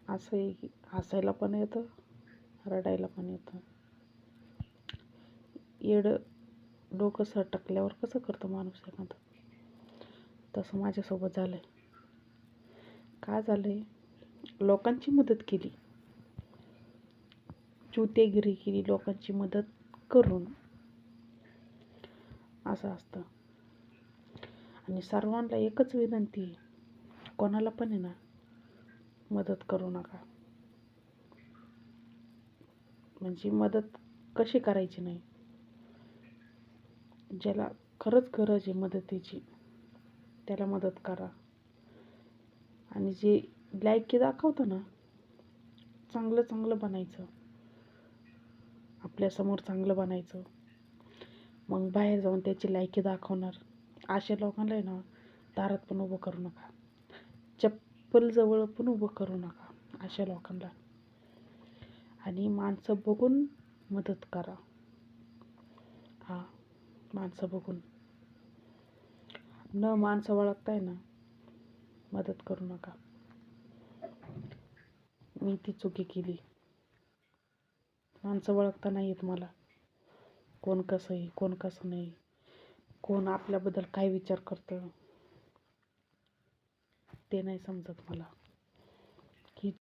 असंही हसायला पण येतं, रडायला पण येतं. येडं डोकं सटकल्यावर कसं करतो माणूस एखादा, तसं माझ्यासोबत झालं आहे. काय झालं आहे, लोकांची मदत केली, चुतेगिरी केली लोकांची मदत करून, असं असतं. आणि सर्वांना एकच विनंती आहे, कोणाला पण आहे ना मदत करू नका. म्हणजे मदत कशी करायची नाही, ज्याला खरंच गरज आहे मदतीची त्याला मदत करा. आणि जे लायकी दाखवतं ना, चांगलं चांगलं बनायचं, आपल्यासमोर चांगलं बनायचं, मग बाहेर जाऊन त्याची लायकी दाखवणार. अशा लोकांना आहे ना दारात पण उभं करू नका, चप्पल जवळ पण उभं करू नका अशा लोकांना. आणि माणसं बघून मदत करा. हां, माणसं बघून, न माणसं ओळखताय ना मदत करू नका. मी ती चुकी केली. माणसं ओळखता नाही येत मला, कोण कसं आहे कोण कसं नाही, कोण आपल्याबद्दल काय विचार करतं ते नाही समजत मला.